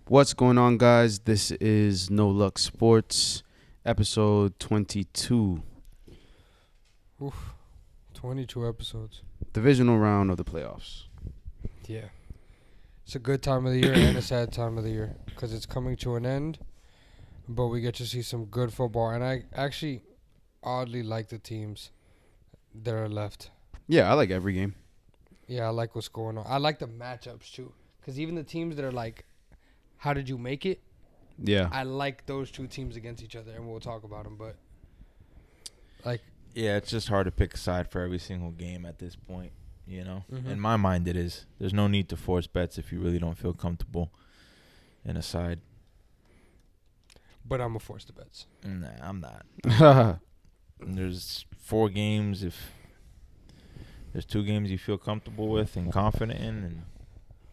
What's going on, guys? This is No Luck Sports, episode 22. Oof. 22 episodes. Divisional round of the playoffs. Yeah. It's a good time of the year and a sad time of the year because it's coming to an end, but we get to see some good football. And I actually oddly like the teams that are left. Yeah, I like every game. Yeah, I like what's going on. I like the matchups, too, because even the teams that are like, how did you make it? Yeah. I like those two teams against each other, and we'll talk about them. But, like, yeah, it's just hard to pick a side for every single game at this point, you know? Mhm. In my mind, it is. There's no need to force bets if you really don't feel comfortable in a side. but I'm going to force the bets. Nah, I'm not. There's 4 games. If there's 2 games you feel comfortable with and confident in, and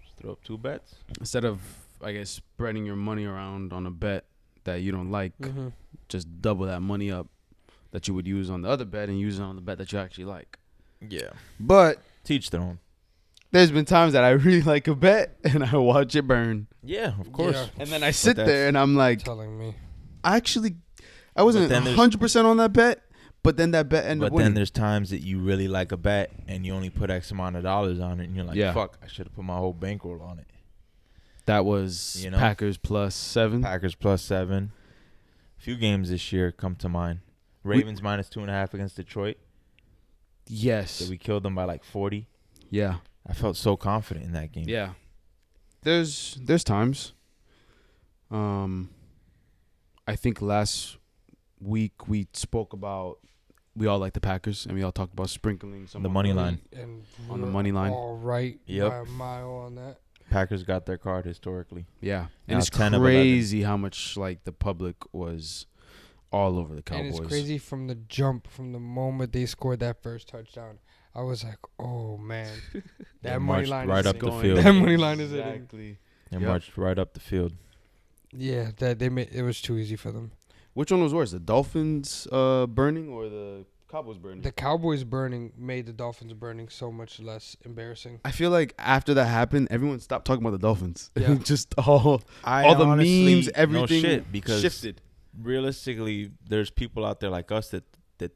just throw up 2 bets. Instead of, I guess, spreading your money around on a bet that you don't like, just double that money up that you would use on the other bet and use it on the bet that you actually like. Yeah. But Teach their own. there's been times that I really like a bet and I watch it burn. Yeah, of course. Yeah. And then I sit that's- there and I'm like, Telling me. I wasn't then there's- 100% on that bet, but then that bet ended But up winning. then there's times that you really like a bet and you only put X amount of dollars on it, and you're like, Yeah. fuck, I should have put my whole bankroll on it. That was You know? Packers plus 7. Packers plus 7. Few games this year come to mind. Ravens minus 2.5 against Detroit. Yes. So we killed them by like 40. Yeah. I felt so confident in that game. Yeah. There's times. I think last week we spoke about we all like the Packers and we all talked about sprinkling some The on money line. And On the we're money line. all right Yep. by a mile on that. Packers got their card historically. Yeah. Now And it's 10 of crazy how much like the public was all over the Cowboys. And it's crazy from the jump, from the moment they scored that first touchdown. I was like, oh, man. They That money marched line right is up the going. field. That money line is hitting. Exactly. They Yep. marched right up the field. Yeah, that they made it was too easy for them. Which one was worse? The Dolphins burning or the Cowboys burning? The Cowboys burning made the Dolphins burning so much less embarrassing. I feel like after that happened, everyone stopped talking about the Dolphins. Yeah. Just all the honestly, memes, everything no shit, because shifted. realistically, there's people out there like us that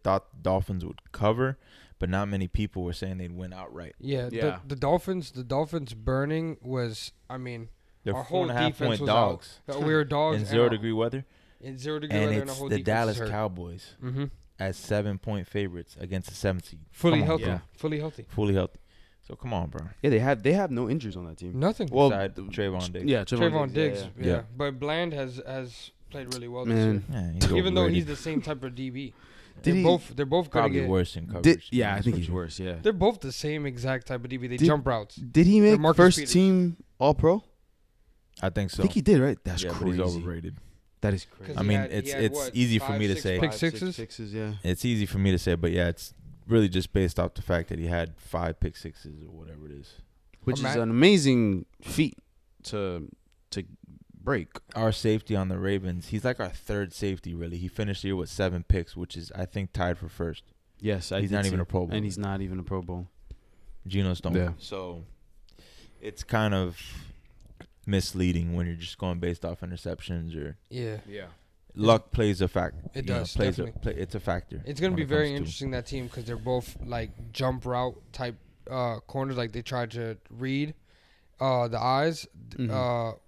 thought the Dolphins would cover, but not many people were saying they'd win outright. Yeah, Yeah. The Dolphins burning was, I mean, They're our whole 4.5 defense point was dogs out. We were dogs in and 0 our- degree weather. in 0 degree And weather, and our it's whole the defense Dallas is hurt. Cowboys Mm-hmm. as 7-point favorites against the 7th seed. Fully Come on, healthy, Yeah. fully healthy. fully healthy. So come on, bro. Yeah, they have no injuries on that team. Nothing. Well, Besides Trayvon Diggs. Yeah, Trayvon Diggs, yeah. yeah. Yeah. But Bland has played really well Man, this Yeah, he's year. Even though overrated. he's the same type of DB. Did he- They're both gonna Probably get. worse in coverage. yeah, I that's think for he's sure. worse. Yeah. They're both the same exact type of DB. They Did- jump routes. Did he make Marcus first Peters. team All Pro? I think I so. think he did, right? That's yeah, crazy. but he's overrated. That is crazy. 'Cause I he mean, had- he it's had what, easy for 5, me to 6 say. pick 5, sixes? 6 sixes, yeah. It's easy for me to say, but yeah, it's really just based off the fact that he had 5 pick sixes or whatever it is. Which is Ima- an amazing feat to break. Our safety on the Ravens, he's like our third safety, really. He finished the year with 7 picks, which is, I think, tied for first. Yes, He's not even a Pro Bowler. and he's not even a Pro Bowl. Geno Stone. Yeah. So it's kind of misleading when you're just going based off interceptions or Yeah. Yeah. luck plays a factor. It You know, does, plays definitely. it's a factor. It's gonna when be it very comes to- interesting, that team, because they're both like jump route type corners. Like they tried to read the eyes. Mhm.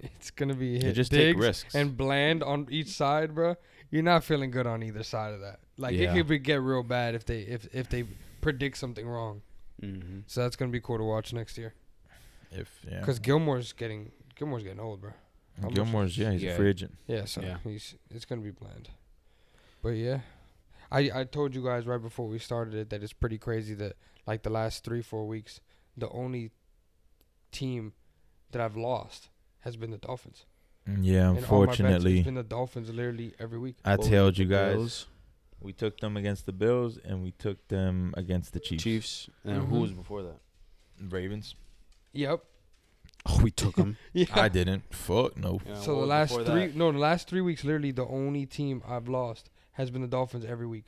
It's gonna be They hit just take Diggs risks. and Bland on each side, bro. You're not feeling good on either side of that. Like Yeah. it could get real bad if they predict something wrong. Mm-hmm. So that's gonna be cool to watch next year. Yeah. Because Gilmore's getting old, bro. How much- Gilmore's, he's Yeah. a free agent. Yeah, so Yeah. it's gonna be Bland. But yeah, I told you guys right before we started it that it's pretty crazy that like the last 3-4 weeks, the only team that I've lost has been the Dolphins. Yeah, And all my bets, unfortunately, it's been the Dolphins literally every week. I Both told you the guys Bills, we took them against the Bills and we took them against the Chiefs. And Mhm. who was before that? Ravens. Yep. Oh, we took them. Yeah. I didn't. Fuck no. So the last the last 3 weeks, literally the only team I've lost has been the Dolphins every week.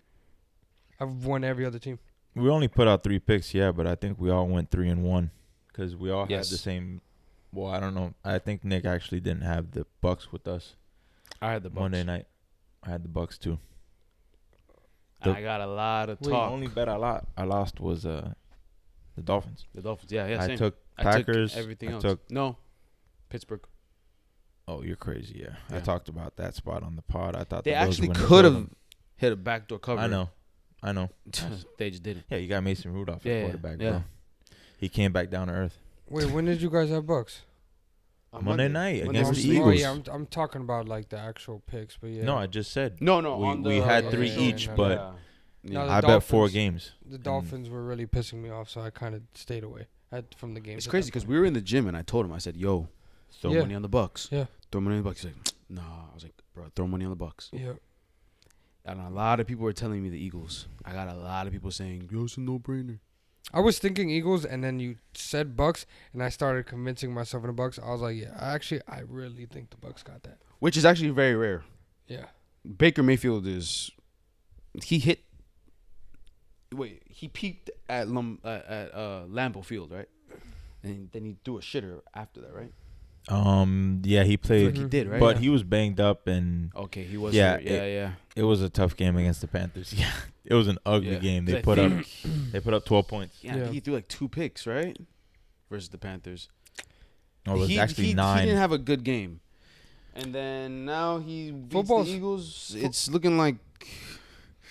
I've won every other team. We only put out 3 picks, yeah, but I think we all went 3-1 because we all Yes. had the same Well, I don't know. I think Nick actually didn't have the Bucks with us I had the Bucks. Monday night. I had the Bucks too. I got a lot of The talk. only bet I lost was the Dolphins. The Dolphins. Yeah, I same. took I took Packers. everything I else. took. No, Pittsburgh. Oh, you're crazy. Yeah. I Yeah. talked about that spot on the pod. I thought They the Bills actually were gonna could kill have them. hit a backdoor cover. I know. They just didn't. Yeah, you got Mason Rudolph at quarterback, yeah. bro. He came back down to earth. Wait, when did you guys have Bucks? On Monday night Monday against versus the the Eagles. Oh, yeah, I'm talking about like the actual picks, but yeah. No, I just said. No, We had 3 each, but No, the I bet 4 Dolphins- games. The Dolphins were really pissing me off, so I kind of stayed away from the game. It's crazy because we were in the gym and I told him, I said, "Yo, throw Yeah. money on the Bucks." Yeah. Throw money on the Bucks. He's like, "Nah." I was like, "Bro, throw money on the Bucks." Yeah. And a lot of people were telling me the Eagles. I got a lot of people saying, "Yo, it's a no-brainer." I was thinking Eagles, and then you said Bucks, and I started convincing myself in the Bucks. I was like, yeah, I really think the Bucks got that. Which is actually very rare. Yeah. Baker Mayfield he peaked at Lambeau Field, right? And then he threw a shitter after that, right? Yeah, he played, He did, right? but Yeah. he was banged up, and Okay, he was. Yeah, Yeah. it was a tough game against the Panthers. Yeah, it was an ugly Yeah. game. They 'Cause put up 12 points. Yeah, Yeah. he threw like 2 picks, right? Versus the Panthers. Oh, it was actually he 9. He didn't have a good game. And then now he beats Football's- the Eagles. It's looking like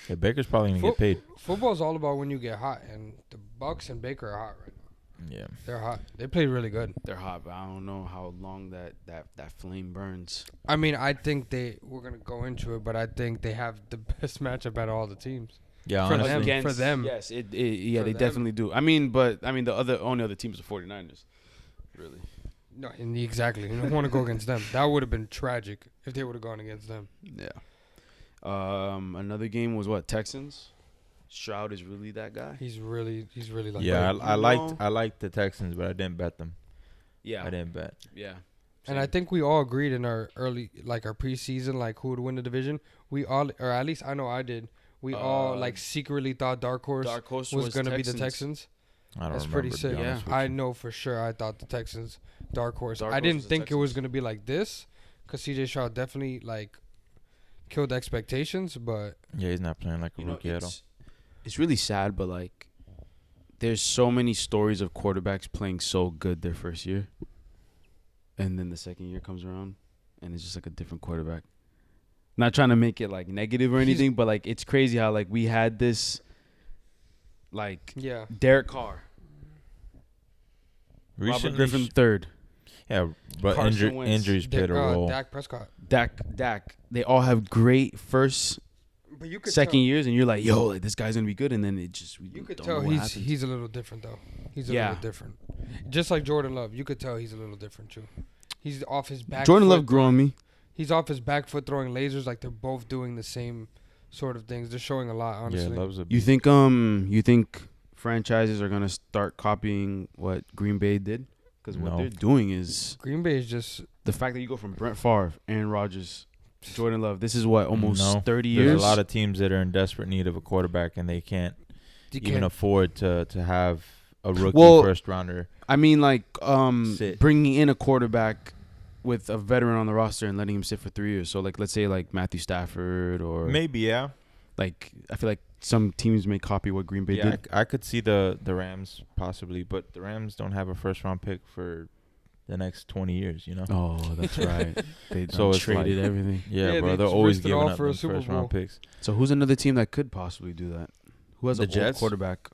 Yeah, Baker's probably gonna get paid. Football's all about when you get hot, and the Bucks and Baker are hot right now. Yeah, They're hot. They play really good. they're hot, but I don't know how long that flame burns. I mean, I think we're going to go into it, but I think they have the best matchup out of all the teams. yeah. For Honestly, them. For them. Yes, yeah, For they them. definitely do. The only other team is the 49ers. Really. No, exactly. You don't want to go against them. That would have been tragic if they would have gone against them. Yeah. Another game was what? Texans. Stroud is really that guy. He's really like yeah. that. I liked the Texans, but I didn't bet them. Yeah. I didn't bet. Yeah. And I think we all agreed in our early, like our preseason, like who would win the division. We all, or at least I know I did. We all like secretly thought Dark Horse was going to be the Texans. I don't That's remember, pretty to sick. be honest with I you. know for sure I thought the Texans, Dark Horse. Dark I Horse didn't was the think it was Texans. going to be like this because CJ Stroud definitely like killed expectations, but Yeah, he's not playing like a You know, rookie at all. it's really sad, but like, there's so many stories of quarterbacks playing so good their first year, and then the second year comes around, and it's just like a different quarterback. Not trying to make it like negative or anything, but like it's crazy how like we had this, like yeah. Derek Carr, Robert Recently, Griffin third, yeah, but Carson Wentz, injuries played a role. Dak Prescott. Dak. They all have great first, But you could second years, and you're like, yo, like, this guy's gonna be good, and then it just You could don't tell know what happens. he's a little different though. He's a Yeah. little different. Just like Jordan Love, you could tell he's a little different too. He's off his back. Jordan foot Love grew on me. He's off his back foot throwing lasers like they're both doing the same sort of things. They're showing a lot, honestly. Yeah, loves a You think franchises are gonna start copying what Green Bay did? Because what No. they're doing is Green Bay is just the fact that you go from Brett Favre, Aaron Rodgers, Jordan Love. This is what almost No. 30 years. There's a lot of teams that are in desperate need of a quarterback, and they can't you even can't- afford to have a rookie Well, first rounder. I mean, like Sit. bringing in a quarterback with a veteran on the roster and letting him sit for 3 years. So like, let's say like Matthew Stafford or Maybe, yeah. like I feel like some teams may copy what Green Bay Yeah, did. I could see the Rams possibly, but the Rams don't have a first round pick for the next 20 years, you know? Oh, that's right. They So it's traded like- everything. Yeah, Yeah, bro. they They're just always risked it giving all up for a them Super first Bowl. round picks. So who's another team that could possibly do that? Who has The a old Jets? quarterback?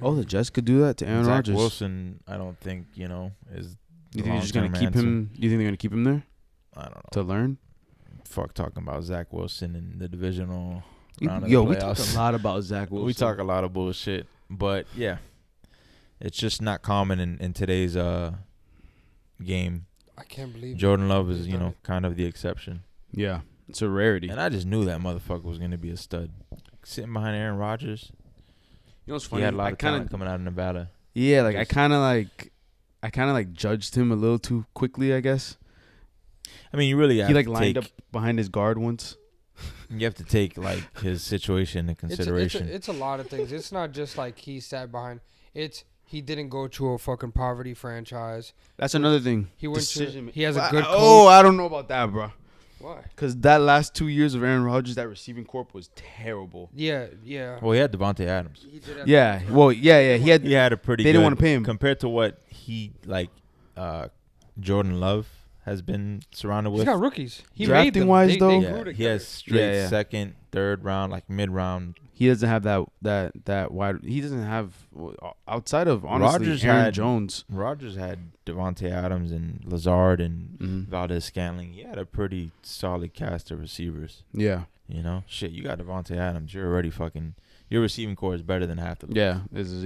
Oh, the Jets could do that to Aaron Zach Rodgers. Wilson, I don't think, is You the think they're just gonna long-term keep answer. him? Do you think they're gonna keep him there I don't know. to learn? Fuck talking about Zach Wilson in the divisional round of Yo, the we talk playoffs. a lot about Zach Wilson. We talk a lot of bullshit, but yeah, it's just not common in today's game. I can't believe Jordan Love is, He's done it. kind of the exception. Yeah, it's a rarity. And I just knew that motherfucker was going to be a stud. Sitting behind Aaron Rodgers, You know what's he funny? had a lot I of kind talent of coming out of Nevada. yeah, like I Just- kind of like judged him a little too quickly. I guess I mean, you really have he like to lined take, up behind his guard once. You have to take like his situation into consideration. It's a lot of things. It's not just like he sat behind. It's He didn't go to a fucking poverty franchise. That's another thing. He went Decision to. He has a good coach. Oh, I don't know about that, bro. Why? Because that last 2 years of Aaron Rodgers, that receiving corp was terrible. Yeah. Well, he had Devontae Adams. He did have Yeah. Well, yeah. He had a pretty. They didn't want to pay him compared to what he Jordan Love has been surrounded with. He's got rookies. He Drafting made them. wise, though, Yeah, he has straight second, third round, like mid round. He doesn't have that wide. He doesn't have outside of honestly Aaron Jones. Rodgers had Devontae Adams and Lazard and Valdez Scantling. He had a pretty solid cast of receivers. Yeah. You know, shit. You got Devontae Adams. You're already fucking. Your receiving core is better than half of them. Yeah. This is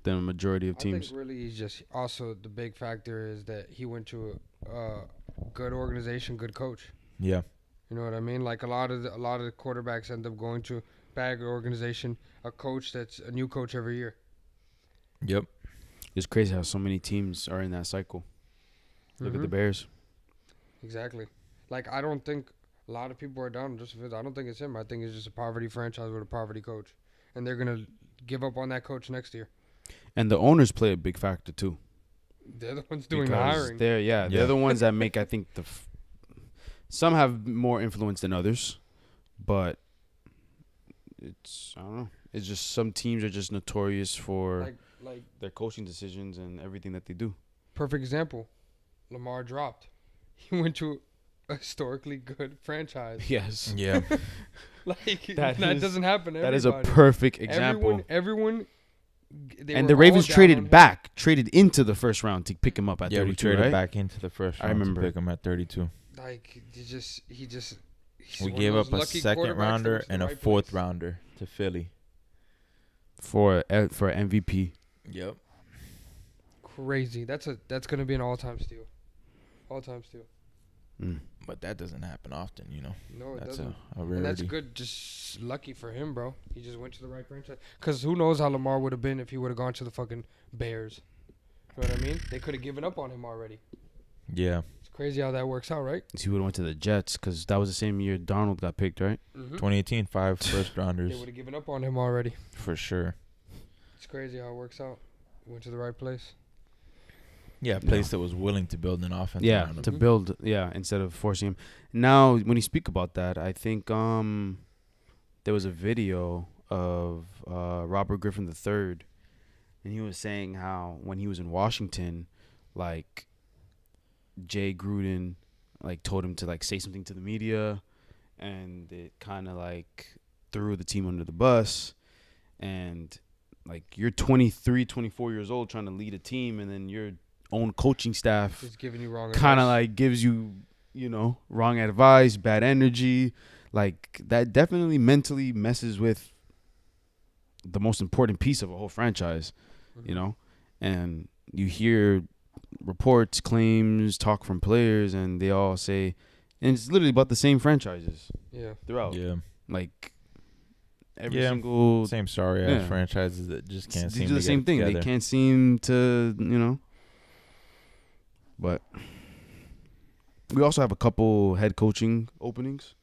than a majority of teams. I think really he's just also the big factor is that he went to a good organization, good coach. Yeah. You know what I mean? Like a lot of the quarterbacks end up going to bad organization, a coach that's a new coach every year. Yep. It's crazy how so many teams are in that cycle. Look at the Bears. Exactly. Like I don't think a lot of people are down just because I don't think it's him. I think it's just a poverty franchise with a poverty coach, and they're gonna give up on that coach next year. And the owners play a big factor too. They're the ones doing the hiring. They're the ones that make. I think some have more influence than others, but I don't know. It's just some teams are just notorious for like their coaching decisions and everything that they do. Perfect example. Lamar dropped. He went to a historically good franchise. Yes. Yeah. that doesn't happen to That is a everybody. perfect example. Everyone and the Ravens traded into the first round to pick him up at 32, we traded right? back into the first round to pick him at 32. Like, we gave up a second rounder and a fourth rounder to Philly. For MVP. Yep. Crazy. That's going to be an all-time steal. All-time steal. But that doesn't happen often, you know. No, it that's doesn't. a rarity. And that's good. Just lucky for him, bro. He just went to the right franchise. Because who knows how Lamar would have been if he would have gone to the fucking Bears. You know what I mean? They could have given up on him already. Yeah. It's crazy how that works out, right? He would have went to the Jets because that was the same year Darnold got picked, right? 2018, 5 first rounders. They would have given up on him already. For sure. It's crazy how it works out. Went to the right place. Yeah, a place that was willing to build an offense. Yeah, around him. to build, instead of forcing him. Now, when you speak about that, I think there was a video of Robert Griffin III, and he was saying how when he was in Washington, like, Jay Gruden, like, told him to, like, say something to the media, and it kind of, like, threw the team under the bus, and, like, you're 23, 24 years old trying to lead a team, and then you're own coaching staff is giving you wrong kind of like gives you wrong advice, bad energy, like that definitely mentally messes with the most important piece of a whole franchise, and you hear reports, claims, talk from players, and they all say, and it's literally about the same franchises throughout, like every single same sorry ass franchises that just can't seem to do the same thing. Together. They can't seem to But we also have a couple head coaching openings.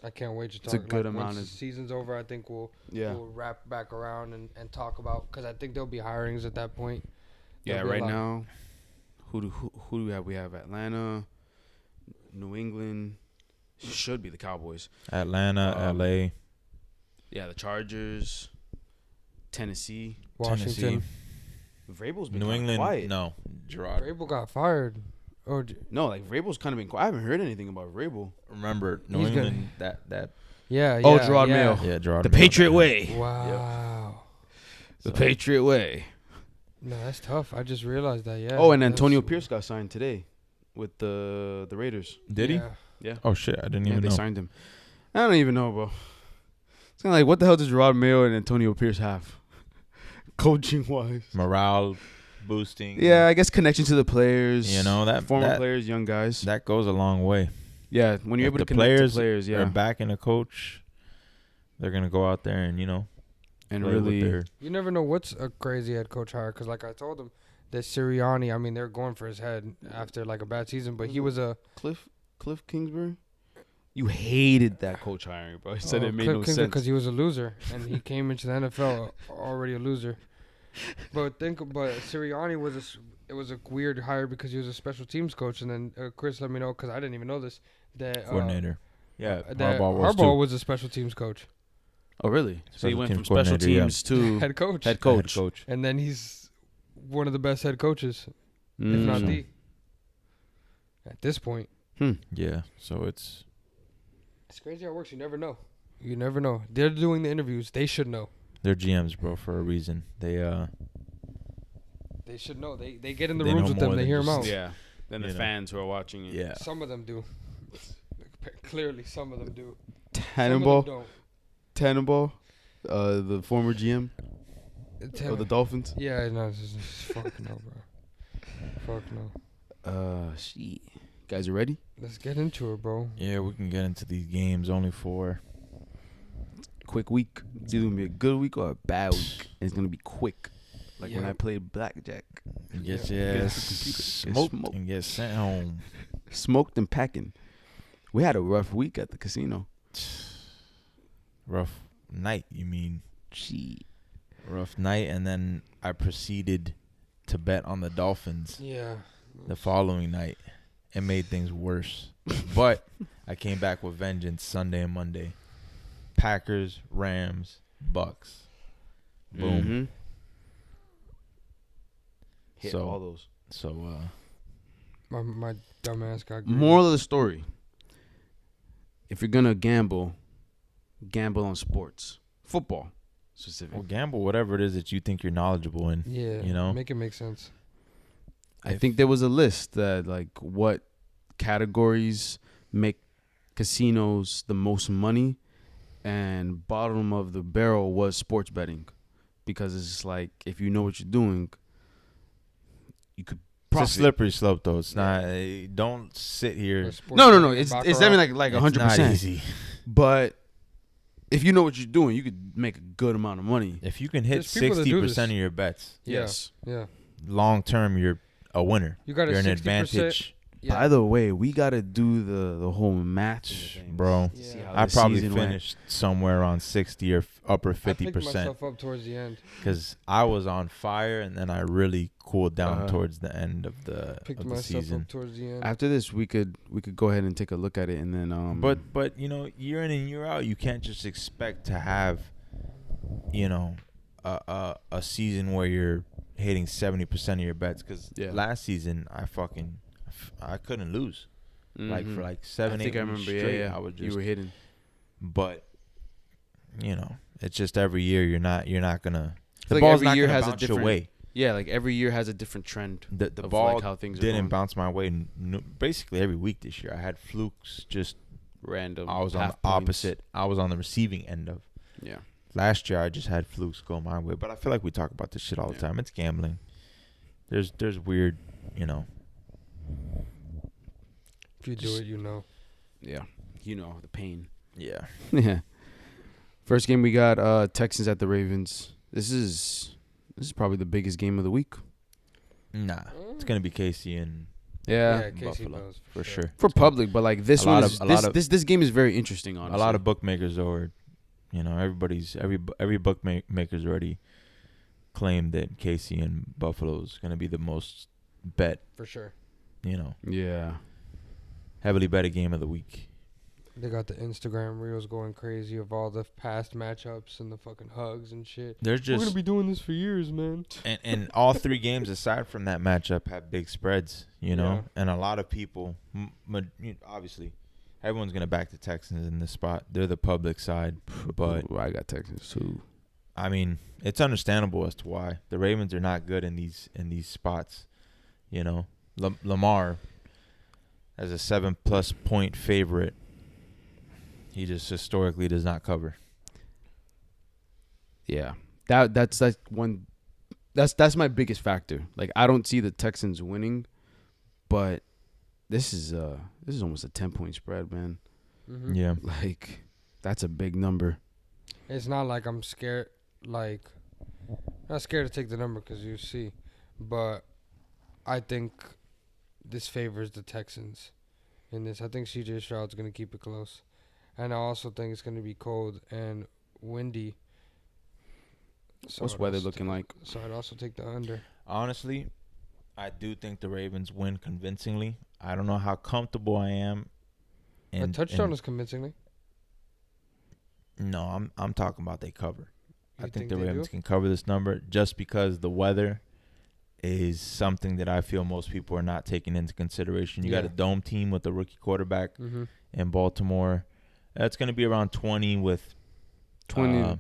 I can't wait to talk. It's a good amount once of the season's over, I think we'll wrap back around and talk about, because I think there'll be hirings at that point. Right now, who do we have? We have Atlanta, New England. Should be the Cowboys. Atlanta, LA. Yeah, the Chargers, Tennessee, Washington. Vrabel's been New England. quiet. No, Gerard. Vrabel got fired. No, like Vrabel's kind of been quiet. I haven't heard anything about Vrabel. Remember New England? That. Yeah. Gerard Mayo. Yeah, Gerard. The Mayo. Patriot way. Wow. The Patriot way. No, that's tough. I just realized that. Yeah. Oh, and Antonio Pierce got signed today with the Raiders. Did he? Yeah. Oh shit! I didn't even know. They signed him. I don't even know, bro. It's kind of like, what the hell does Gerard Mayo and Antonio Pierce have, coaching wise? Morale boosting. Yeah, I guess connection to the players. That former players, young guys. That goes a long way. Yeah, when you're able to connect to players, are backing a coach, they're gonna go out there and and really. You never know what's a crazy head coach hire, because like I told him, that Sirianni, I mean, they're going for his head after like a bad season, but he was a Cliff Kingsbury. You hated that coach hiring, bro. He said it made no sense because he was a loser, and he came into the NFL already a loser. But Sirianni it was a weird hire because he was a special teams coach, and then Chris let me know because I didn't even know this that Coordinator. Yeah, that Harbaugh was Harbaugh too. was a special teams coach, Oh, really? So he Special went teams from special coordinator, yeah. teams to head coach, head Head coach. coach. and then he's one of the best head coaches, if Mm. not So- the. At this point, Yeah, so it's it's crazy how it works. You never know. You never know. They're doing the interviews. They should know. they're GMs, bro, for a reason. They They should know. They get in the They rooms know with them. more They than hear them just- out. Yeah. Then the You know. fans who are watching it. yeah. Some of them do. Clearly, some of them do. Some of them Tannenbaugh, don't. Tannenbaugh, the former GM of the Dolphins. Yeah, no, fuck no, bro. Fuck no. Shit. Guys are ready? Let's get into it, bro. Yeah, we can get into these games only for Quick week. It's either gonna be a good week or a bad week. And it's gonna be quick. Like when Yeah. I played blackjack. get Yeah. your Get ass to the computer. Get smoked smoked. and get sent home. Smoked and packing. We had a rough week at the casino. Rough night, you mean? Shit. Rough night, and then I proceeded to bet on the Dolphins Yeah. the following night. It made things worse. But I came back with vengeance Sunday and Monday. Packers, Rams, Bucks. Boom. Mhm. Hit So- all those. So My dumb ass got greedy. Moral of the story: if you're gonna gamble, gamble on sports, football specific. well, gamble whatever it is that you think you're knowledgeable in. Yeah. You know? Make it make sense. I think there was a list that like what categories make casinos the most money, and bottom of the barrel was sports betting, because it's like if you know what you're doing, you could It's a profit. slippery slope, though. It's not. Don't sit here. No. It's definitely like It's 100%. not easy. But if you know what you're doing, you could make a good amount of money. If you can hit There's people that do 60% this. of your bets, Yeah. Yes. Yeah. long term, you're a winner. You got a You're an 60%. advantage. Yeah. By the way, we gotta do the whole math, Bro. to see Yeah. how I this probably season went. finished somewhere around 60 or upper I picked 50% myself up towards the end. because I was on fire, and then I really cooled down Uh-huh. towards the end of the Picked of the myself season. up towards the end. After this, we could go ahead and take a look at it, and then But you know, year in and year out, you can't just expect to have, you know, a season where you're hitting 70% of your bets. Because Yeah. last season, I couldn't lose. Like for like 7, I 8 think I weeks remember. straight, Yeah, I would you just. were hitting. But you know, it's just every year you're not gonna. I The feel like ball's every not year gonna has a bounce your different way. Yeah, like every year has a different trend. The of ball like how things are didn't going. bounce my way basically every week this year. I had flukes. Just Random. I was on the half points. opposite. I was on the receiving end of. Yeah. Last year I just had flukes go my way, but I feel like we talk about this shit all the Yeah. time. It's gambling. There's weird, you know. If you do it, you know. Yeah. You know the pain. Yeah. Yeah. First game we got Texans at the Ravens. This is probably the biggest game of the week. Nah, it's gonna be Casey and Yeah. Casey Buffalo, Bells, for sure. For public, but like this A one lot is of- a lot of- this game is very interesting, honestly. a lot of bookmakers are, you know, every bookmaker's already claimed that Casey and Buffalo's gonna be the most bet, for sure. you know, Yeah. heavily betted game of the week. They got the Instagram reels going crazy of all the past matchups and the fucking hugs and shit. There's We're just gonna be doing this for years, man. and all three games aside from that matchup have big spreads, you know, Yeah. and a lot of people, obviously, everyone's gonna back the Texans in this spot. They're the public side, but Ooh, I got Texans too. I mean, it's understandable as to why the Ravens are not good in these spots. You know, Lamar as a 7+ point favorite, he just historically does not cover. Yeah. That's one. That's my biggest factor. Like I don't see the Texans winning, but this is almost a 10-point spread, man. Mm-hmm. Yeah, Like that's a big number. It's not like I'm scared. Like, not scared to take the number because you see, but I think this favors the Texans in this. I think C.J. Stroud's gonna keep it close, and I also think it's gonna be cold and windy. So What's I'd weather also looking like? So I'd also take the under. Honestly, I do think the Ravens win convincingly. I don't know how comfortable I am. A touchdown is convincingly. No, I'm talking about they cover. I You think the they Ravens do? can cover this number just because the weather is something that I feel most people are not taking into consideration. You got Yeah. a dome team with a rookie quarterback Mm-hmm. in Baltimore. That's going to be around 20 with 20,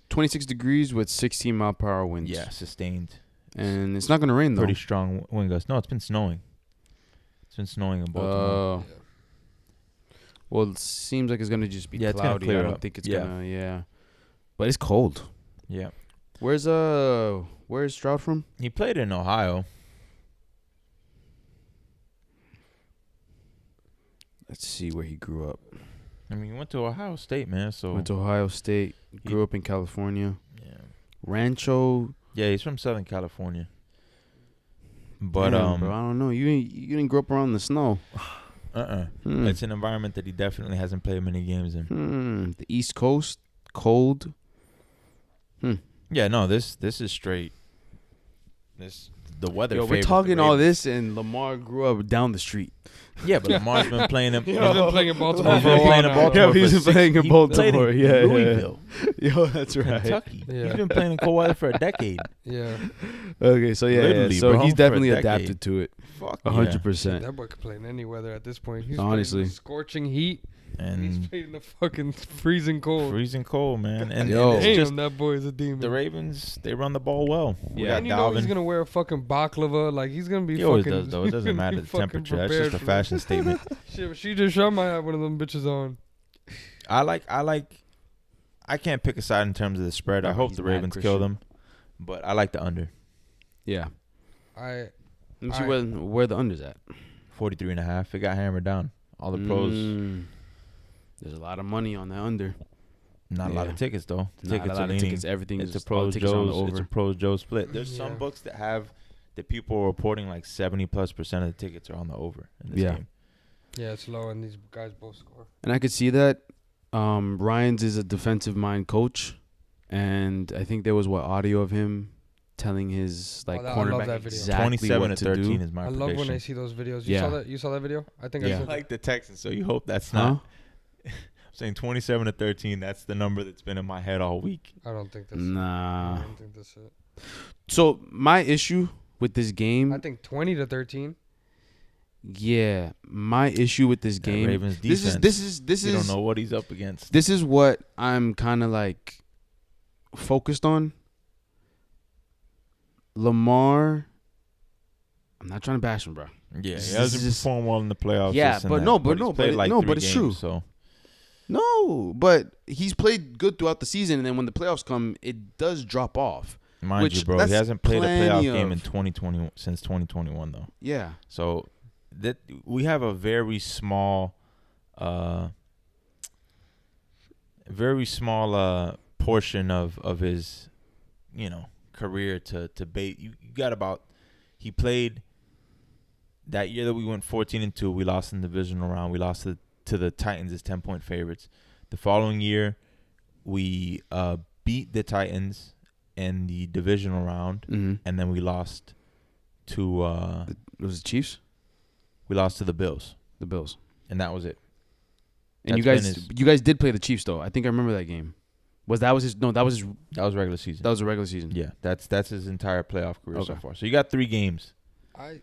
26 degrees with 16-mile-per-hour winds. yeah, sustained. And it's not going to rain, though. Pretty strong wind gusts. No, it's been snowing. It's been snowing in Baltimore. Yeah. Well, it seems like it's going to just be Yeah, it's gonna cloudy. clear I don't up. think it's Yeah. going to, But it's cold. Yeah. Where's Stroud from? He played in Ohio. Let's see where he grew up. I mean, he went to Ohio State, man. So Went to Ohio State. Grew up in California. yeah. Rancho. Yeah, he's from Southern California. But Damn, bro, I don't know. You didn't grow up around the snow. It's an environment that he definitely hasn't played many games in. The East Coast, cold. Yeah, no, this is straight. The weather. Yo, we're favors talking the all Ravens. this, and Lamar grew up down the street. Yeah, but Lamar's been playing in. He's been playing in Baltimore He's for a been while playing in now. Baltimore. Yeah, he's for been six- playing in he played Baltimore. Yeah. Louisville, Yo, that's right. Kentucky. Yeah. He's been playing in cold weather for a decade. Yeah. Okay, so Literally, so bro, he's for a definitely decade. adapted to it. Fuck 100%. That boy can play in any weather at this point. He's Honestly. playing in the scorching heat. He's And playing in the fucking freezing cold. freezing cold, man. And Yo. it's Damn, just that boy is a demon. the Ravens. They run the ball well. We Yeah. got And you know he's Dalvin. gonna wear a fucking baklava. Like he's gonna be He always fucking. does, though. It doesn't matter the fucking temperature. That's prepared just a for fashion statement. Shit, but she just might have one of them bitches on. I like. I can't pick a side in terms of the spread. I Oh, hope he's the mad Ravens kill Christian. them, but I like the under. Yeah. I Let me see where the under's at. 43.5. It got hammered down. All the pros. There's a lot of money on that under. Not a lot Yeah. of tickets though. Not Tickets a are lot of leaning. tickets. Everything It's is a all pros tickets are on the Joe's. It's a over. pros Joe split. There's some Yeah. books that have that people are reporting like 70+% of the tickets are on the over in this Yeah. game. yeah, it's low, and these guys both score. And I could see that. Ryans is a defensive mind coach, and I think there was audio of him telling his I love cornerback that video. exactly 27 what to to 13 do. is my I prediction. love when I see those videos. Yeah. You saw that video? I think Yeah. I I said like the Texans, so you hope that's Huh? not. I'm saying 27 to 13. That's the number that's been in my head all week. I don't think that's Nah. I don't think that's it. So my issue with this game, I think 20 to 13. my issue with this That game, Ravens this defense. is You don't know what he's up against. This is what I'm kind of like focused on. Lamar, I'm not trying to bash him, bro. Yeah, This he hasn't is just- performed well in the playoffs. Yeah, this and but that, no, but he's no, played but like no, 3 but it's games, true. So No, but he's played good throughout the season, and then when the playoffs come, it does drop off. mind Which you, bro, that's he hasn't played a playoff plenty game in of- 2020 since 2021 though. Yeah. So that we have a very small portion of his, career to bait. You got about he played that year that we went 14-2. We lost in the divisional round. We lost to the Titans as 10-point favorites. The following year, we beat the Titans in the divisional round, Mm-hmm. and then we lost to Was it Chiefs? we lost to the Bills, The Bills. and that was it. And you That's guys, been you guys did play the Chiefs though. I think I remember that game. That was That was regular season. That was a regular season. Yeah, that's his entire playoff career so Okay. far. So you got 3 games,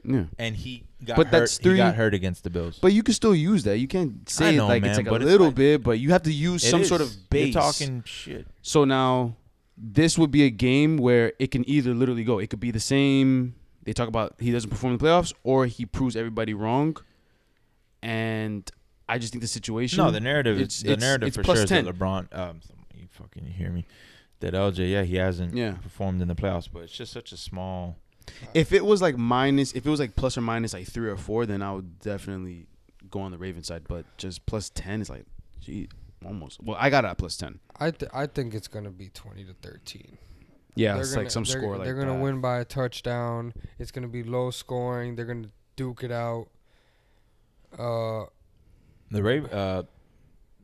Yeah. and he got But hurt. that's He 3 got hurt against the Bills. But you can still use that. You can't say I know, like man, it's like a but it's little like- bit, but you have to use It some is. sort of base. You're talking shit. So now, this would be a game where it can either literally go. It could be the same. They talk about he doesn't perform in the playoffs, or he proves everybody wrong. And I just think the situation. No, the narrative. it's For plus sure is 10. that LeBron. You fucking hear me? That LJ, yeah, he hasn't Yeah. performed in the playoffs, but it's just such a small. If it was like plus or minus like 3 or 4, then I would definitely go on the Ravens side. But just plus 10 is like, gee, almost. Well, I got it at plus 10. I think it's gonna be 20 to 13. Yeah, They're it's gonna- like some they're- score like They're gonna that. win by a touchdown. It's gonna be low scoring. They're gonna duke it out.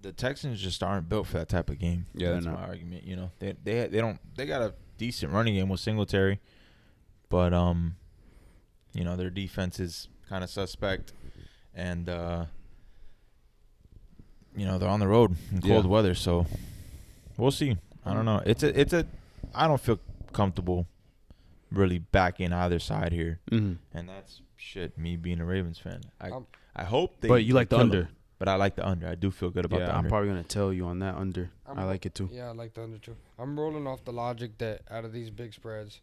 The Texans just aren't built for that type of game. Yeah, they're That's not. my argument. They got a decent running game with Singletary, but their defense is kind of suspect, and they're on the road in cold weather, so we'll see. I don't know. I don't feel comfortable really backing either side here, and that's me being a Ravens fan. I hope they. But you like the under. Them, but I like the under. I do feel good about the under. I'm probably gonna tell you on that under. I like it too. Yeah, I like the under too. I'm rolling off the logic that out of these big spreads,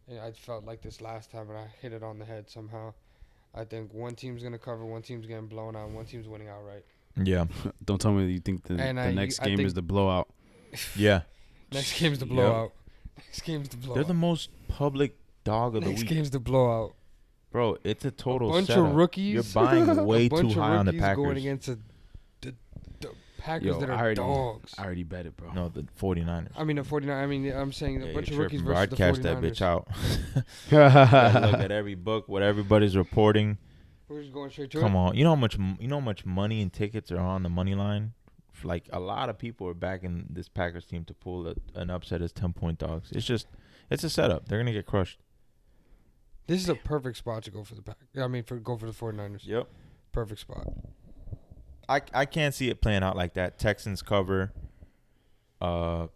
and I felt like this last time, and I hit it on the head somehow. I think one team's gonna cover, one team's getting blown out, one team's winning outright. Yeah. Don't tell me that you think the next game is the blowout. Yeah. Next game's the blowout. Next game's the blowout. They're the most public dog of the week. Next game's the blowout. Bro, it's a total bunch setup. of rookies. You're buying way too high on the Packers. Going against the Packers that are dogs. I already bet it, bro. No, the 49ers. I mean, the 49ers. I mean, I'm saying a bunch of rookies bro. versus I'd the 49ers. cash that bitch out. Look at every book, what everybody's reporting. We're just going straight to it. Come on. You know how much money and tickets are on the money line? Like, a lot of people are backing this Packers team to pull an upset as 10-point dogs. It's a setup. They're going to get crushed. This is a perfect spot to go for the go for the 49ers. Yep. Perfect spot. I can't see it playing out like that. Texans cover. 49ers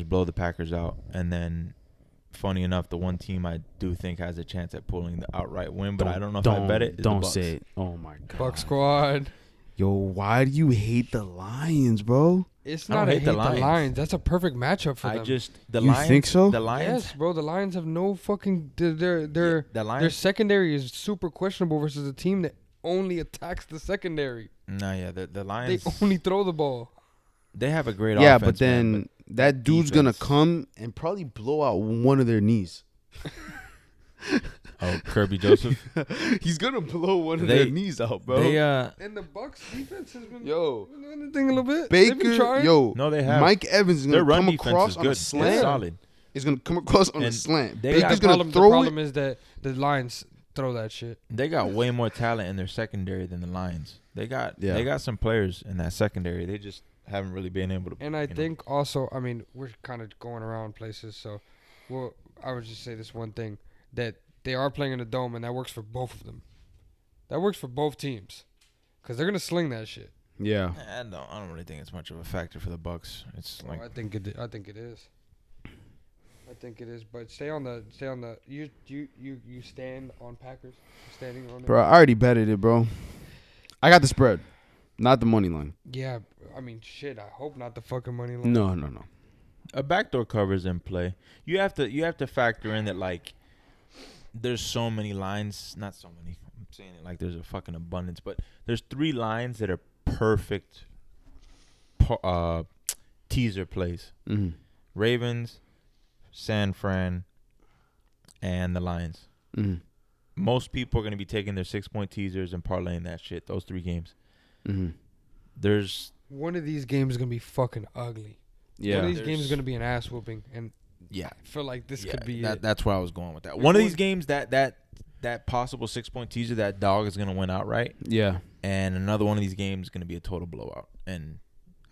blow the Packers out. And then, funny enough, the one team I do think has a chance at pulling the outright win, but I don't know if I bet it. Don't say it. Oh, my God. Buck squad. Yo, why do you hate the Lions, bro? It's not hate the Lions. That's a perfect matchup for them. You think so? The Lions. Yes, bro. The Lions have no fucking. Their secondary is super questionable versus a team that only attacks the secondary. The Lions. They only throw the ball. They have a great offense. Yeah, but then that dude's gonna come and probably blow out one of their knees. Oh, Kirby Joseph. He's gonna blow one of their knees out, bro. And the Bucks defense has been doing the thing a little bit. Baker, no, they have. Mike Evans is gonna come across on a slant. It's solid. He's gonna come across on a slant. Baker's gonna throw it. The problem is that the Lions throw that shit. They got way more talent in their secondary than the Lions. They got some players in that secondary. They just haven't really been able to. And I think also, I mean, we're kind of going around places, so I would just say this one thing, that they are playing in a dome, and that works for both of them. That works for both teams, because they're gonna sling that shit. Yeah. I don't really think it's much of a factor for the Bucks. It's like I think it is. But stay on the. You stand on Packers. Standing on. Bro, I already betted it, bro. I got the spread, not the money line. Yeah, I mean, shit. I hope not the fucking money line. No. A backdoor cover is in play. You have to factor in that, like, there's so many lines. Not so many. I'm saying it like there's a fucking abundance, but there's 3 lines that are perfect teaser plays. Mm-hmm. Ravens, San Fran, and the Lions. Mm-hmm. Most people are going to be taking their 6-point teasers and parlaying that shit, those 3 games. Mm-hmm. There's one of these games is going to be fucking ugly. Yeah. One of these games is going to be an ass whooping, and yeah, I feel like this could be it. That's where I was going with that. One of these games, that possible 6-point teaser, that dog is going to win outright. Yeah. And another one of these games is going to be a total blowout. And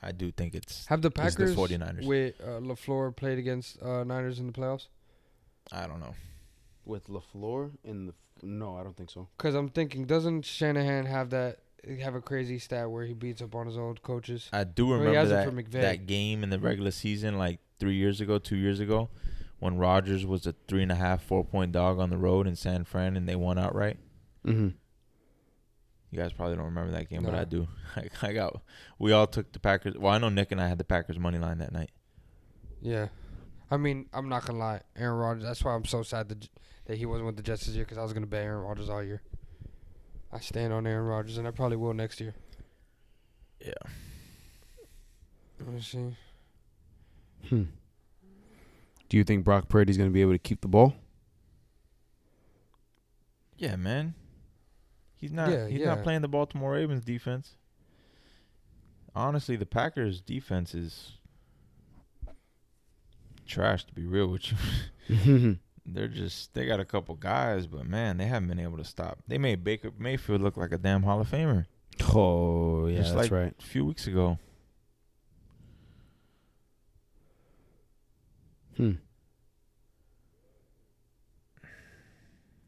I do think it's Have the Packers the 49ers. with LaFleur played against Niners in the playoffs? I don't know. With LaFleur in the no, I don't think so. Because I'm thinking, doesn't Shanahan have a crazy stat where he beats up on his old coaches? I do remember that game in the regular season, like 2 years ago, when Rodgers was a 3.5, 4-point dog on the road in San Fran, and they won outright. Mm-hmm. You guys probably don't remember that game, but I do. We all took the Packers. Well, I know Nick and I had the Packers money line that night. Yeah. I mean, I'm not going to lie. Aaron Rodgers, that's why I'm so sad that he wasn't with the Jets this year, because I was going to bet Aaron Rodgers all year. I stand on Aaron Rodgers, and I probably will next year. Yeah. Let me see. Do you think Brock Purdy's going to be able to keep the ball? Yeah, man. He's not playing the Baltimore Ravens defense. Honestly, the Packers defense is trash, to be real with you. They got a couple guys, but man, they haven't been able to stop. They made Baker Mayfield look like a damn Hall of Famer. Oh, yeah, just that's like right. A few weeks ago.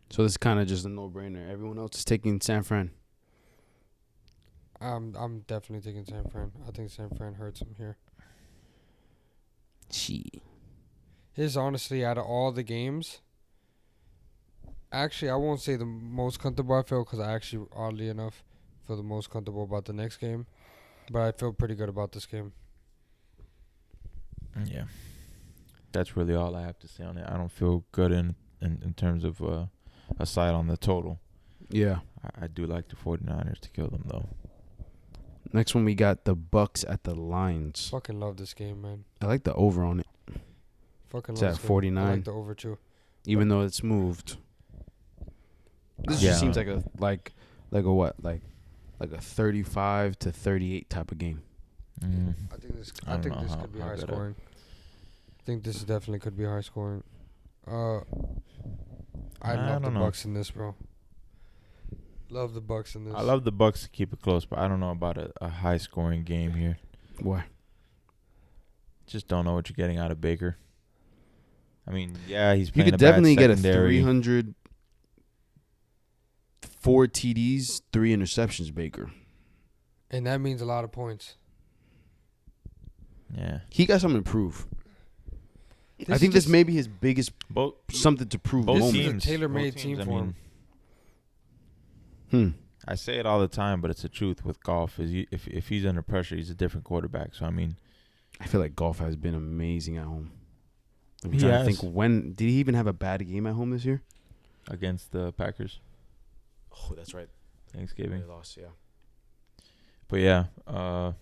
So this is kind of just a no-brainer. Everyone else is taking San Fran. I'm definitely taking San Fran. I think San Fran hurts him here. His honestly, out of all the games, actually, I won't say the most comfortable I feel because I actually, oddly enough, feel the most comfortable about the next game. But I feel pretty good about this game. Yeah. That's really all I have to say on it. I don't feel good in terms of a side on the total. Yeah. I do like the 49ers to kill them, though. Next one, we got the Bucks at the Lions. Fucking love this game, man. I like the over on it, Fucking It's love at this game. 49. I like the over too. even though it's moved. This Yeah. just seems like a what? Like a 35 to 38 type of game. I think this. I I don't think know this how- could be how high good scoring. I think this definitely could be high scoring. I I love the don't know. Bucks in this, bro. Love the Bucks in this. I love the Bucks to keep it close, but I don't know about a high-scoring game here. Why? Just don't know what you're getting out of Baker. I mean, yeah, he's You playing could a bad definitely get a secondary. 300, 4 TDs, 3 interceptions, Baker. And that means a lot of points. Yeah. He got something to prove. I This think is this may be his biggest Both something to prove both This is moment. a teams, tailor-made both team teams, for him. I say it all the time, but it's the truth with golf. If he's under pressure, he's a different quarterback. So I mean, I feel like golf has been amazing at home. I'm He trying to has. think, when did he even have a bad game at home this year? against the Packers, Oh, that's right. Thanksgiving. They lost, yeah. But yeah, I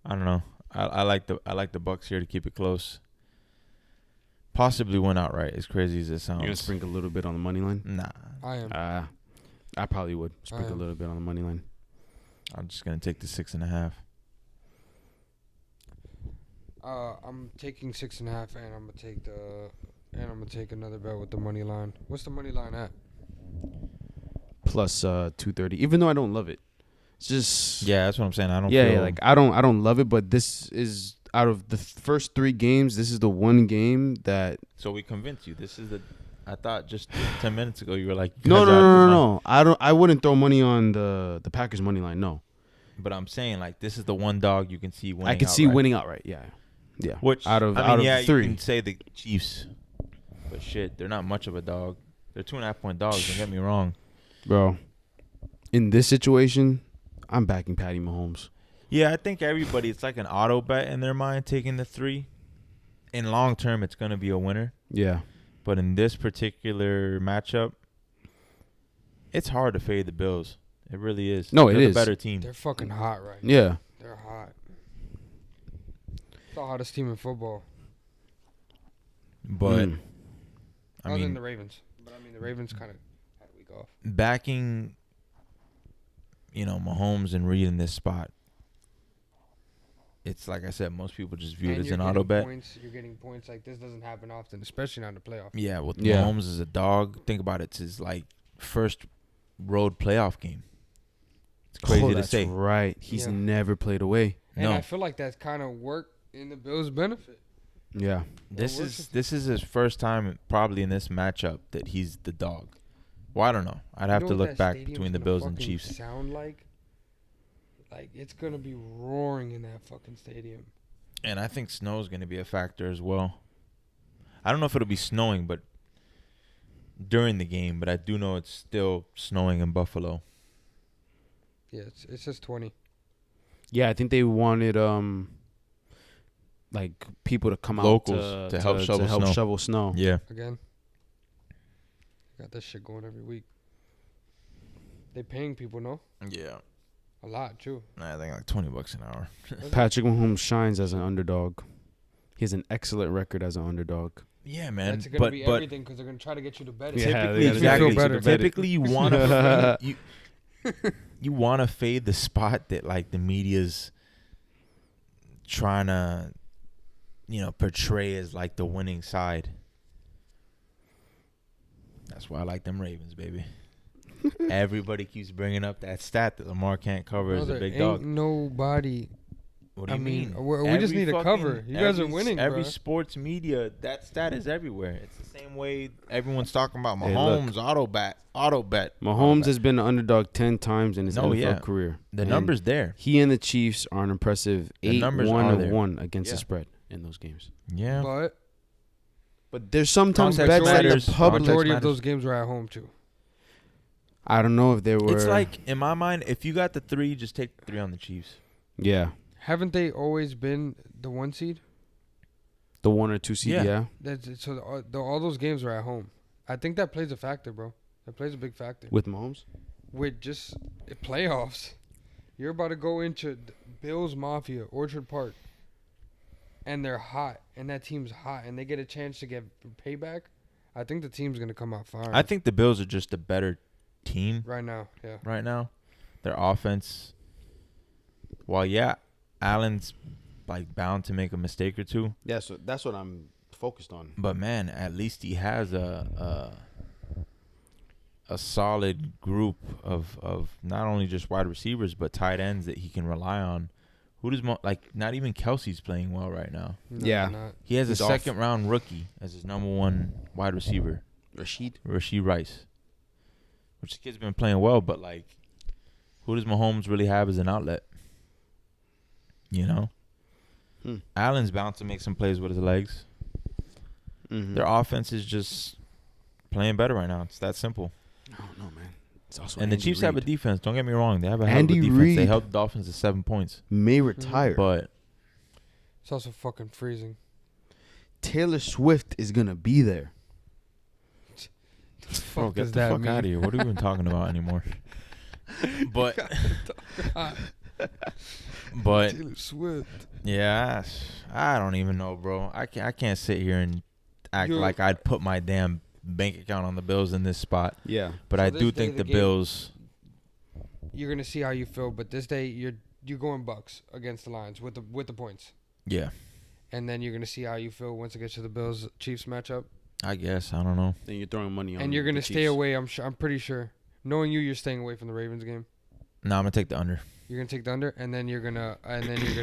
don't know. I like the Bucks here to keep it close. Possibly win outright. As crazy as it sounds. You're gonna sprinkle a little bit on the money line. Nah, I am. I probably would sprinkle a am. little bit on the money line. I'm just gonna take the 6.5. I'm taking 6.5, and I'm gonna take another bet with the money line. What's the money line at? Plus 230. Even though I don't love it, it's just Yeah, that's what I'm saying. I don't. yeah, feel, like I don't love it, but this is out of the first 3 games, this is the one game that So we convinced you. This is the. I thought just 10 minutes ago you were like. you no, guys are out of your mind. no. I wouldn't throw money on the Packers money line. No, But I'm saying like this is the one dog you can see winning. I can see outright. winning outright. Yeah. Which out of I mean, out of yeah, the 3. you can say the Chiefs, but shit, they're not much of a dog. They're 2.5-point dogs. Don't get me wrong. Bro, in this situation, I'm backing Patty Mahomes. Yeah, I think everybody, it's like an auto bet in their mind taking the 3. In long term, it's gonna be a winner. Yeah. But in this particular matchup, it's hard to fade the Bills. It really is. No, it They're is. the better team. They're fucking hot right now. Yeah. They're hot. It's the hottest team in football. But Mm. I Other than mean, the Ravens. But I mean, the Ravens kind of had a week off. backing, Mahomes and Reed in this spot, it's like I said, most people just view it And as you're an auto getting bet. Points, you're getting points like this doesn't happen often, especially not in the playoff. Yeah, with Yeah. Mahomes as a dog, think about it. It's his like first road playoff game. It's crazy to that's say. right. He's Yeah. never played away. And No. I feel like that's kind of worked in the Bills' benefit. Yeah. This works is his first time probably in this matchup that he's the dog. Well, I don't know. I'd have You to know what look that back stadium's between the gonna Bills and fucking Chiefs. Sound like it's gonna be roaring in that fucking stadium. And I think snow is going to be a factor as well. I don't know if it'll be snowing, but during the game. But I do know it's still snowing in Buffalo. Yeah, it's just 20. Yeah, I think they wanted like people to come Locals out to help shovel snow. shovel snow. Yeah. Again, got this shit going every week. They paying people, no? Yeah. A lot, too. I think like $20 an hour. Patrick Mahomes shines as an underdog. He has an excellent record as an underdog. Yeah, man. That's gonna be everything because they're gonna try to get you to bet it. Yeah, Typically, they gotta exactly. feel better. Typically, you want to you want to fade the spot that like the media's trying to portray as like the winning side. That's why I like them Ravens, baby. Everybody keeps bringing up that stat that Lamar can't cover as a Brother, big ain't dog. nobody What do you mean, mean? we just need a cover. You guys are winning, Every bro. sports media, that stat is everywhere. It's the same way everyone's talking about Hey, look. Mahomes, auto bet. Mahomes has been an underdog 10 times in his NFL career. The And number's there. He and the Chiefs are an impressive The numbers are 8-1 against the Yeah. spread in those games. Yeah. But there's sometimes Context bets that matters. the public. majority of matters. those games were at home too. I don't know if they were. It's like, in my mind, if you got the 3, just take the 3 on the Chiefs. Yeah, Haven't they always been the 1 seed? the 1 or 2 seed. Yeah. Yeah. So all those games were at home. I think that plays a factor, bro. That plays a big factor. With Mahomes. With just playoffs, you're about to go into Bills Mafia, Orchard Park, and they're hot, and that team's hot, and they get a chance to get payback. I think the team's gonna come out fine. I think the Bills are just a better team right now, yeah. right now. Their offense, while, Allen's like bound to make a mistake or two. Yeah, so that's what I'm focused on. But man, at least he has a solid group of not only just wide receivers but tight ends that he can rely on. Who does not even Kelsey's playing well right now. No, Yeah. not. He has He's a off. second round rookie as his number 1 wide receiver, Rashid. Rice, which the kid's been playing well. But like, who does Mahomes really have as an outlet? You know, Allen's bound to make some plays with his legs. Mm-hmm. Their offense is just playing better right now. It's that simple. I don't know, man. It's also And the Andy Chiefs have a Reid. defense. Don't get me wrong. They have a hell of a Andy defense. They Reid. held the Dolphins to 7 points. May retire, But It's also fucking freezing. Taylor Swift is gonna be there. bro, Fuck does get the that fuck mean? out of here. What are we even talking about anymore? But Taylor Swift. yeah, I don't even know, bro. I can't sit here and act You're- like I'd put my damn bank account on the Bills in this spot. Yeah. But So I this do day think of the the game- Bills. You're gonna see how you feel, but this day you're going Bucks against the Lions with the points, Yeah, and then you're gonna see how you feel once it gets to the Bills Chiefs matchup, I guess. I don't know. Then you're throwing money on. and you're the gonna stay Chiefs. away. I'm pretty sure. Knowing you're staying away from the Ravens game. No, I'm gonna take the under. You're gonna take the under, and then you're gonna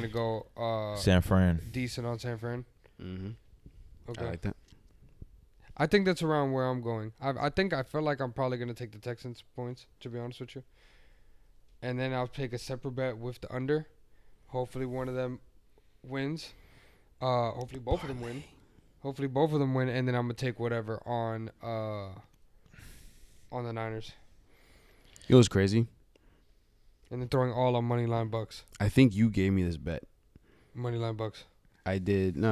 go San Fran. decent on San Fran. Mm-hmm. Okay, I like that. I think that's around where I'm going. I feel like I'm probably gonna take the Texans points, to be honest with you. And then I'll take a separate bet with the under. Hopefully one of them wins. Hopefully both of them win. Hopefully both of them win, and then I'm gonna take whatever on the Niners, It was crazy. and then throwing all on moneyline Bucks. I think you gave me this bet. Moneyline Bucks. I did. No,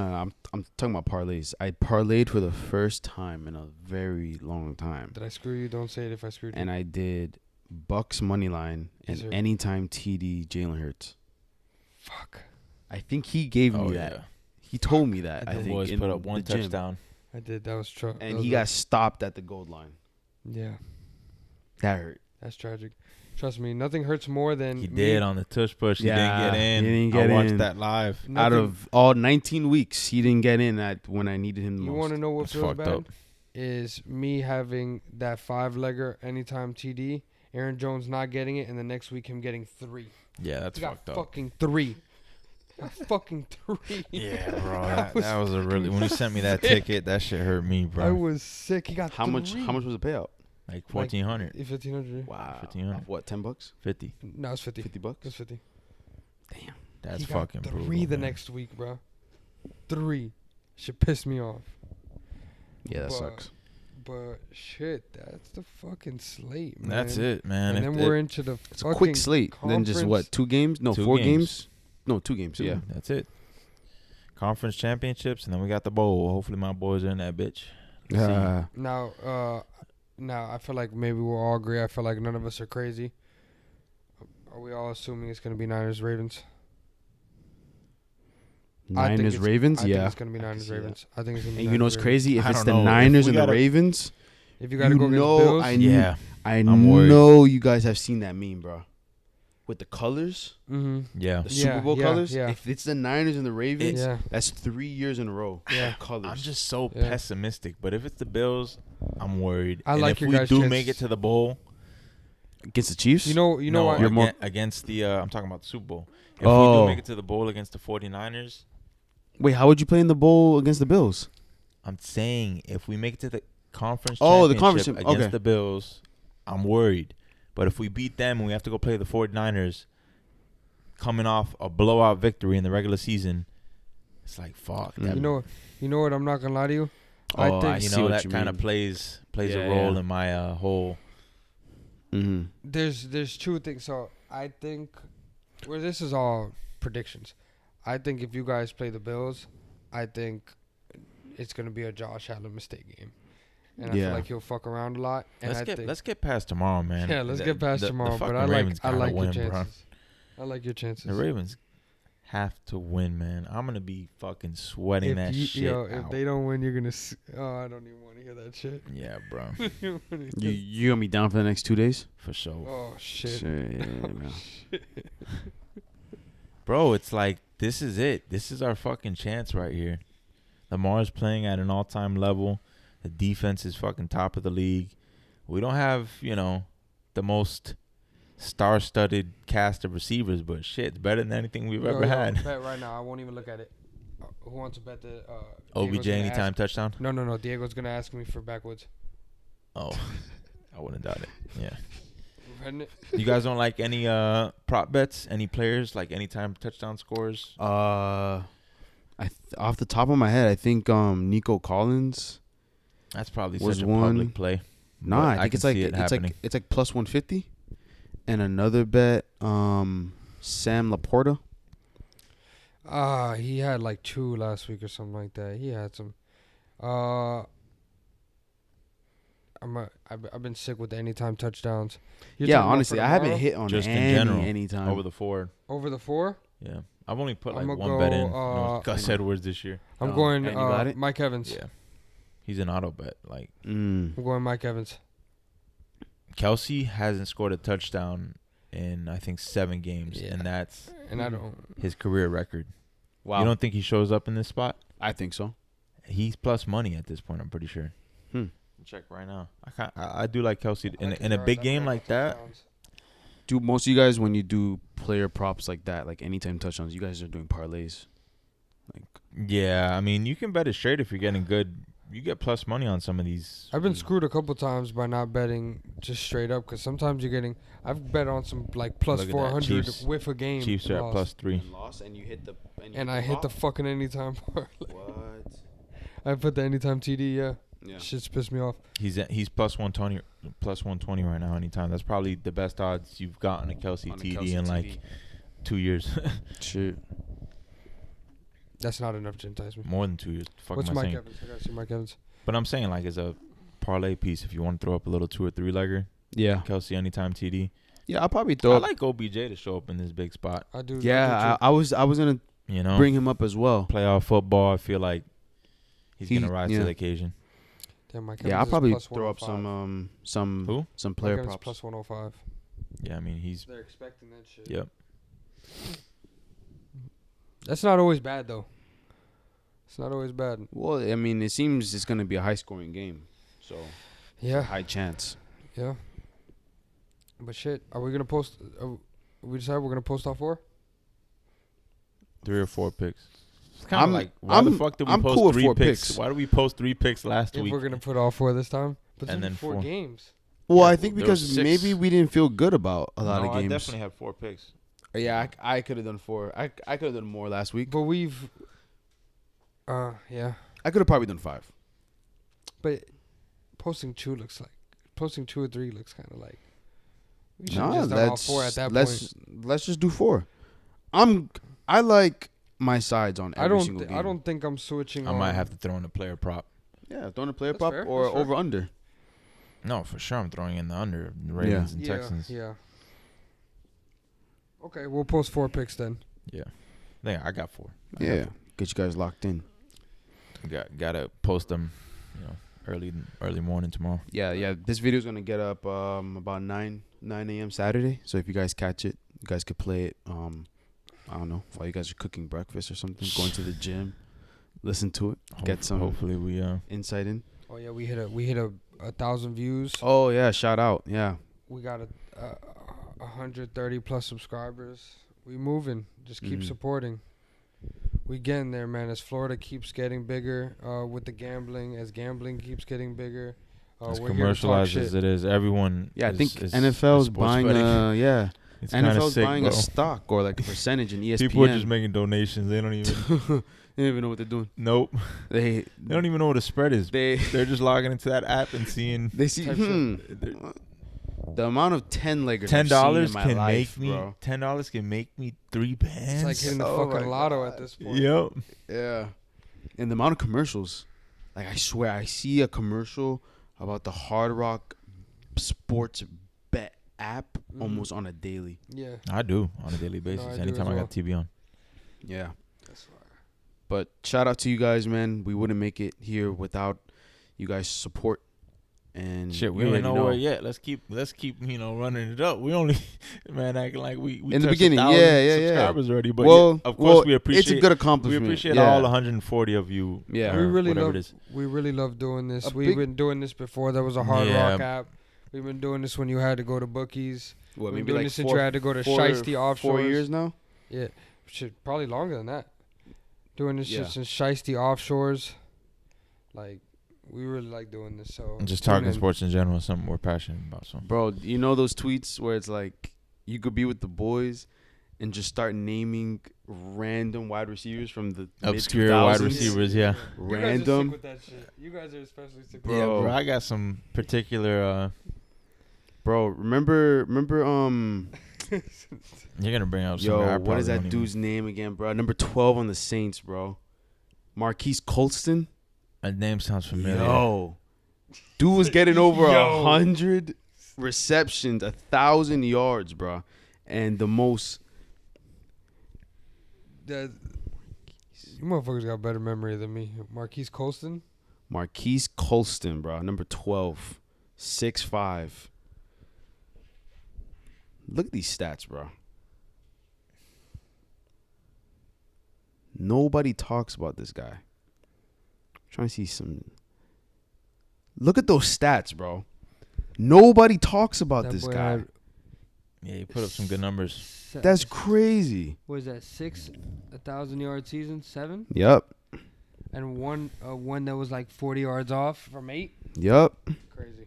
I'm talking about parlays. I parlayed for the first time in a very long time, Did I screw you? Don't say it if I screwed you. and I did Bucks money line Yes, and sir. anytime TD Jalen Hurts. Fuck. I think he gave me that. He told me that. I I did. think Boys in put up the 1 gym. touchdown. I did. That was true. And he got stopped at the goal line. Yeah, That hurt. that's tragic. Trust me, nothing hurts more than He me. did on the tush push. He didn't Yeah, get in. he didn't get I watched in. that live. Out Nothing- of all 19 weeks, he didn't get in when I needed him the You most. want to know what That's feels fucked bad? up. Is me having that 5-legger anytime TD, Aaron Jones not getting it, and the next week him getting 3. Yeah, that's He got fucked up. fucking 3. Got fucking 3. Yeah, bro. I That was was a really when you sent me that sick. ticket, that shit hurt me, I bro. was sick. He got How 3. much was the payout? Like 1,400, 1,500. Wow. 1,500. What, $10? 50. No, it's 50. 50 bucks? It's 50. Damn. That's He got fucking 3 brutal. the man. next week, bro. 3. Shit pissed me off. Yeah, that But- sucks. But shit, that's the fucking slate, man. That's it, man. And If then we're into the It's a fucking quick slate. Then just conference. what, 2 games? No, 2 4 games. games? No, 2 games. Two, Yeah. that's it. Conference championships, and then we got the bowl. Hopefully, my boys are in that bitch. Let's see. Now I feel like maybe we'll all agree. I feel like none of us are crazy. Are we all assuming it's gonna be Niners Ravens? I think Niners it's- Ravens? I think Yeah. it's gonna be I can Niners see that. Ravens. I think it's gonna be. And you know what's Niners, crazy? If I it's don't the know. If Niners we and the gotta- Ravens, Ravens. If you gotta go against know Bills, I Yeah. I'm worried. know you guys have seen that meme, bro. With the colors, mm-hmm. Yeah. the Yeah, Super Bowl yeah, colors. yeah. If it's the Niners and the Ravens, Yeah. that's 3 years in a row. Yeah. of colors. I'm just so Yeah. pessimistic. But if it's the Bills, I'm worried. I and like if your we guys' do chance- make it to the bowl, Against the Chiefs? You know no, why? You're more- against the I'm talking about the Super Bowl. If we Oh. do make it to the bowl against the 49ers, Wait, how would you play in the bowl against the Bills? I'm saying if we make it to the conference Oh, the championship conference, against okay. the Bills, I'm worried. But if we beat them and we have to go play the 49ers coming off a blowout victory in the regular season, it's like, fuck. Mm. That, You know what? I'm not gonna lie to you. Oh, I think I you see know, what that you kind of mean. plays Yeah, a role yeah. in my whole. Mm-hmm. there's two things. So I think this is all predictions. I think if you guys play the Bills, I think it's gonna be a Josh Allen mistake game, and I Yeah. feel like he'll fuck around a lot. And Let's get past tomorrow, man. yeah, let's get past tomorrow. The But fucking Ravens I gotta like your win, chances. bro. I like your chances. The Ravens have to win, man. I'm gonna be fucking sweating that shit if out. they don't win, you're gonna. I don't even want to hear that shit. Yeah, bro, You gonna be down for the next 2 days? for sure. Oh shit. Yeah, man. Bro, it's like this is it. This is our fucking chance right here. Lamar's playing at an all-time level. The defense is fucking top of the league. We don't have, the most star-studded cast of receivers, but shit, it's better than anything we've ever had. Bet right now. I won't even look at it. Who wants to bet the OBJ anytime touchdown? No. Diego's gonna ask me for backwoods. Oh, I wouldn't doubt it. Yeah. We're betting it. You guys don't like any prop bets? Any players like anytime touchdown scores? Off the top of my head, I think Nico Collins. That's probably Was such a one- public play. Nah, but I think can it's like see it happening. it's like plus 150, and another bet, Sam Laporta. He had like 2 last week or something like that. He had some. I've been sick with the anytime touchdowns. You're Yeah, talking about honestly, for I haven't tomorrow? hit on Just in general, anytime. over the 4. Over the 4. Yeah, I've only put like I'ma one bet in. go, and it was Gus Edwards this year. I'm Oh, going and you got it? Mike Evans. Yeah, he's an auto bet. Like I'm going Mike Evans. Kelsey hasn't scored a touchdown in I think 7 games, Yeah. and that's And I don't. his career record. Wow, You don't think he shows up in this spot? I think so. He's plus money at this point. I'm pretty sure. Check right now. I do like Kelsey in a big game like that. Do most of you guys, when you do player props like that, like anytime touchdowns, you guys are doing parlays? Like, Yeah, I mean you can bet it straight if you're getting good. You get plus money on some of these. I've been screwed a couple times by not betting just straight up because sometimes you're getting. I've bet on some like plus Look at that. 400 Chiefs- with a game. Chiefs and are at lost. plus 3. lost and you hit the And I hit the fucking anytime parlay. what? I put the anytime TD. Yeah, Yeah. shit's pissed me off. He's plus 120 right now anytime. That's probably the best odds you've gotten a Kelsey On a TD Kelsey in TD. like 2 years. Shit. That's not enough to entice me. More than 2 years. Fuck What's am I Mike saying? Evans? I gotta see Mike Evans. But I'm saying like as a parlay piece, if you want to throw up a little 2 or 3 legger, Yeah. Kelsey anytime TD. Yeah, I'll probably I throw up. like OBJ to show up in this big spot. I do. Yeah, I was gonna You know, bring him up as well. playoff football. I feel like he's He- gonna rise yeah. to the occasion. Damn, Mike Yeah, I'll Evans is probably plus throw up 105. some Mike player Evans props. plus 105. Yeah, I mean he's. They're expecting that shit. Yep. That's not always bad though. It's not always bad. Well, I mean, it seems it's gonna be a high scoring game, so Yeah. high chance. Yeah. But shit, are we gonna post? We decided we're gonna post all 4. 3 or 4 picks. It's kind of I'm- like why the I'm- fuck did we I'm post cool with 3 4 picks? picks. Why did we post 3 picks last If week? we're gonna put all 4 this time, but And then then 4 4. games. Well, Yeah, I think there because was 6. maybe we didn't feel good about a lot No, of I games. definitely had 4 picks. Yeah, I could have done 4. I could have done more last week. But we've. Yeah. I could have probably done 5. But posting 2 or 3 looks kind of like. We should No, just done all 4 at that point. let's just do 4. I like my sides on every single game. I don't think I'm switching. I might have to throw in a player prop. Yeah, throwing a player That's prop fair, or that's fair. over under. No, for sure. I'm throwing in the under the Ravens and Yeah. Texans. Yeah. Okay, we'll post 4 picks then. Yeah, I got 4. Yeah, get you guys locked in. Gotta post them, early morning tomorrow. Yeah. This video is gonna get up about 9 a.m. Saturday. So if you guys catch it, you guys could play it. I don't know, while you guys are cooking breakfast or something, going to the gym, listen to it, get some Hopefully we insight in. Oh yeah, we hit a 1,000 views. Oh yeah, shout out. Yeah, we got 130 plus subscribers. We moving. Just keep supporting. We getting there, man. As Florida keeps getting bigger with the gambling, as gambling keeps getting bigger. As We're here to talk commercialized shit. as it is, everyone. Yeah, I is, think is NFL's sports buying betting. It's kinda NFL's sick, buying bro. a stock or like a percentage in ESPN. People are just making donations. They don't even. They don't even know what they're doing. Nope. They They don't even know what a spread is. They're just logging into that app and seeing. they see Type the amount of 10-leggers $10 can make me. bro. $10 can make me 3 bands. It's like hitting the Oh fucking my lotto God. at this point. Yep. Yeah. And the amount of commercials. Like, I swear, I see a commercial about the Hard Rock Sports Bet app almost on a daily. Yeah. I do on a daily basis. I do Anytime as I well. got TV on. Yeah. That's fire. But shout out to you guys, man. We wouldn't make it here without you guys' support. And Shit, we you ain't already nowhere yet. Let's keep running it up. We only acting like we In the touched beginning, 1,000 yeah. subscribers already. But well, of course we it's appreciate a good we accomplishment. appreciate yeah. all 140 of you. Yeah. We or really whatever love. it is. We really love doing this. A We've big- been doing this before. There was a Hard Yeah. Rock app. We've been doing this when you had to go to bookies. What, We've been maybe doing like this since you had to go to Shiesty Offshores. 4 years now? Yeah, shit, probably longer than that. Doing this Yeah. shit since Shiesty Offshores. Like, we really like doing this. So And just tune talking in. sports in general is something we're passionate about. So Bro, you know those tweets where it's like you could be with the boys and just start naming random wide receivers from the obscure wide mid-2000s? receivers, yeah. Random. You guys are sick with that shit. You guys are especially sick with Bro. Yeah, bro. I got some particular. Bro, remember You're gonna bring up some. guy I yo, what is probably that don't even- dude's name again, bro? Number 12 on the Saints, bro. Marquise Colston. That name sounds familiar. Yo. Dude was getting over Yo. 100 receptions, 1,000 yards, bro. And the most that. You motherfuckers got better memory than me. Marquise Colston. Marquise Colston, bro. Number 12. 6'5". Look at these stats, bro. Nobody talks about this guy. I'm trying to see some. Look at those stats, bro. Nobody talks about That this boy guy. had- Yeah, you put up some good numbers. That's crazy. What is that? 1,000-yard season? 7? Yup. And one that was like 40 yards off from 8. Yup. Crazy.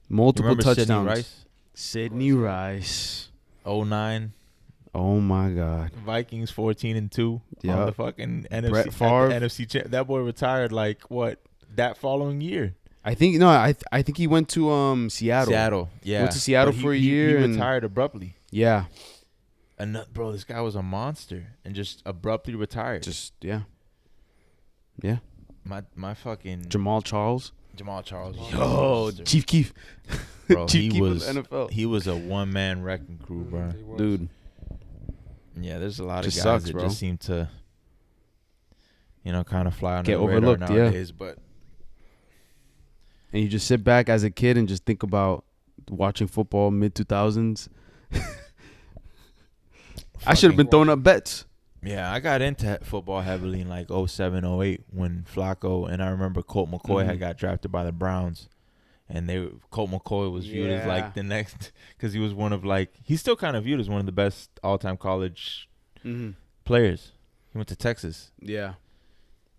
Multiple Remember touchdowns. Sidney Rice? Sidney Rice. 09 Oh my God. Vikings 14-2 Yeah. on the fucking NFC. Brett at the Favre. NFC that boy retired like what that following year. I think he went to Seattle. Yeah. Went to Seattle But for a year He and- retired abruptly. Yeah. And bro, this guy was a monster and just abruptly retired. Just yeah. Yeah. my fucking Jamal Charles. Jamal Charles. was a Yo, monster. Chief Keef. Bro, Chief he Keef of was the NFL. he was a one-man wrecking crew, bro. He was. Dude. Yeah, there's a lot Just of guys sucks, that bro. just seem to, kind of fly under Get the radar overlooked, yeah. nowadays. But And you just sit back as a kid and just think about watching football mid-2000s. I should have been throwing up bets. yeah, I got into football heavily in like 07, 08 when Flacco and I remember Colt McCoy had got drafted by the Browns. And Colt McCoy was viewed as like the next, because he was one of he's still kind of viewed as one of the best all-time college players. He went to Texas. Yeah.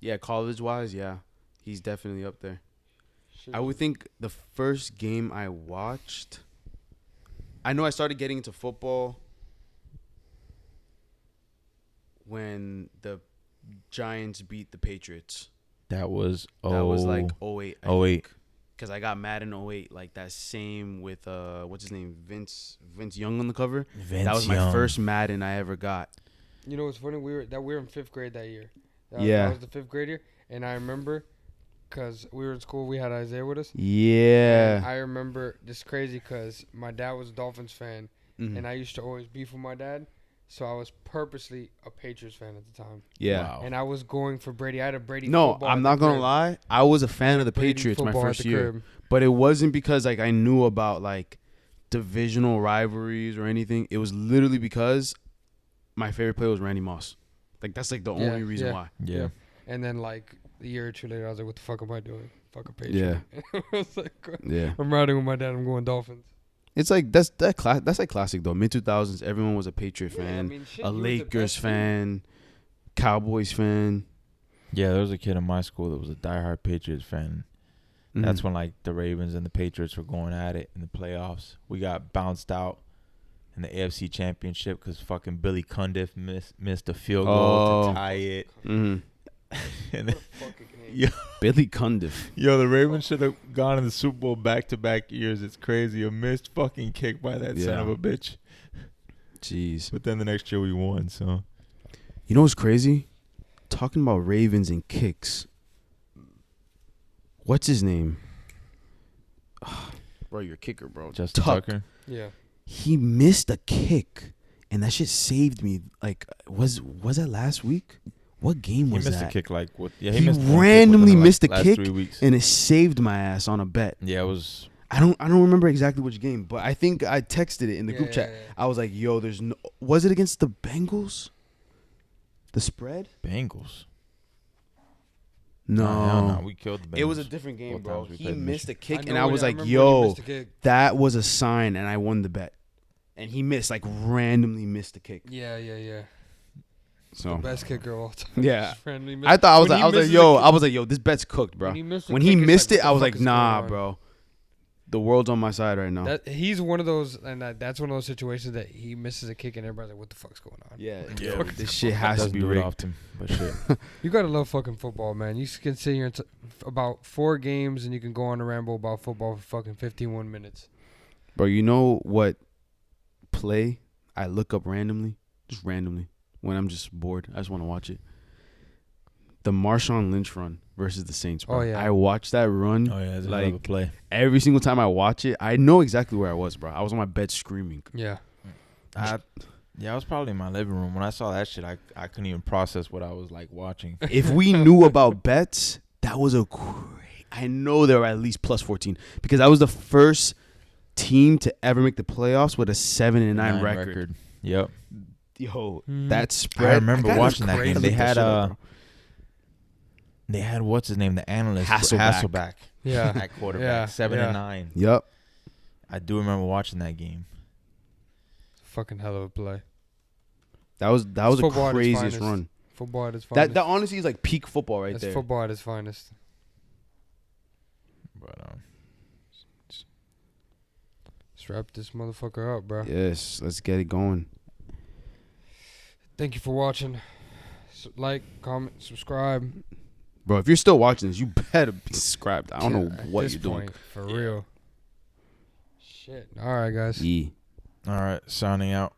Yeah, college-wise, yeah. He's definitely up there. Shit. I would think the first game I watched, I know I started getting into football when the Giants beat the Patriots. That was That was like 08. 08. Because I got mad in 08, like that same with what's his name, Vince Young on the cover. That was my first Madden I ever got. You know what's funny? We were in 5th grade that year. Yeah. That was the 5th grade year. And I remember, because we were in school, we had Isaiah with us. Yeah. And I remember this crazy because my dad was a Dolphins fan. Mhm. And I used to always beef with my dad. So I was purposely a Patriots fan at the time. Yeah. Wow. And I was going for Brady. I had a Brady No, football I'm at not the gonna crib. lie. I was a fan of the Brady Patriots my football at first the year, crib. but it wasn't because like I knew about like divisional rivalries or anything. It was literally because my favorite player was Randy Moss. Like that's like the Yeah, only reason yeah. why. Yeah. And then like a year or two later, I was like, what the fuck am I doing? Fuck a Patriot. I was like, Yeah. I'm riding with my dad. I'm going Dolphins. It's like that's like classic though. Mid 2000s, everyone was a Patriot Yeah, I fan, mean, shit, a you were the Lakers best fan, Cowboys fan. Yeah, there was a kid in my school that was a diehard Patriots fan. That's when like the Ravens and the Patriots were going at it in the playoffs. We got bounced out in the AFC Championship because fucking Billy Cundiff missed a field goal to tie it. Mhm. And then, Yeah. Billy Cundiff. the Ravens should have gone in the Super Bowl back-to-back years. It's crazy. A missed fucking kick by that son Yeah. of a bitch. Jeez. But then the next year we won. So You know what's crazy? Talking about Ravens and kicks. What's his name? Bro, your kicker, bro. Justin Tuck. Tucker. Yeah. He missed a kick, and that shit saved me. Like, was that last week? What game He was missed that? a kick like what? Yeah, He missed one kick randomly within the, missed a last kick, 3 weeks. and it saved my ass on a bet. Yeah, it was. I don't remember exactly which game, but I think I texted it in the group chat. Yeah. I was like, "Yo, there's no." Was it against the Bengals? The spread? Bengals. No, Hell no. We killed the Bengals. it was a different game, Both bro. times we He played missed a kick, know and I what- was like, remember when he "Yo, missed a kick. that was a sign," and I won the bet. And he missed, like, randomly missed a kick. Yeah. So The best kicker of all time. Yeah. Just randomly I thought I was When like, he misses yo, this bet's cooked, bro. When he missed a When kick, he it's missed like, it, what I was the like, fuck is nah, going on? bro. The world's on my side right now. He's one of those, and that's one of those situations that he misses a kick, and everybody's like, "What the fuck's going on?" Yeah, Yeah, this shit has to Doesn't be do it rigged. often, but shit. You gotta love fucking football, man. You can sit here and about 4 games, and you can go on a ramble about football for fucking 51 minutes. Bro, you know what play I look up randomly? Just randomly. When I'm just bored. I just want to watch it. The Marshawn Lynch run versus the Saints, bro. Oh, yeah. I watched that run. Oh yeah, it's Like, a play. every single time I watch it, I know exactly where I was, bro. I was on my bed screaming. Yeah, I was probably in my living room when I saw that shit. I couldn't even process what I was like watching. If we knew about bets, that was I know there were at least plus 14 because I was the first team to ever make the playoffs with a 7-9 record. Yep. Yo, Mhm. that spread. I remember gotta watching that crazy. game. look that shit up, bro. They had what's his name, the analyst Hasselbeck. yeah. at quarterback, Yeah, 7-9. Yep. I do remember watching that game. Fucking hell of a play. That was the Football at its craziest finest. run. Football at its finest. That honestly is like peak football right That's there. football at its finest. But Let's wrap this motherfucker up, bro. Yes, let's get it going. Thank you for watching. Like, comment, subscribe. Bro, if you're still watching this, you better be subscribed. I don't know At what this you're doing. point, for real. Shit. All right, guys. Yeah. all right, signing out.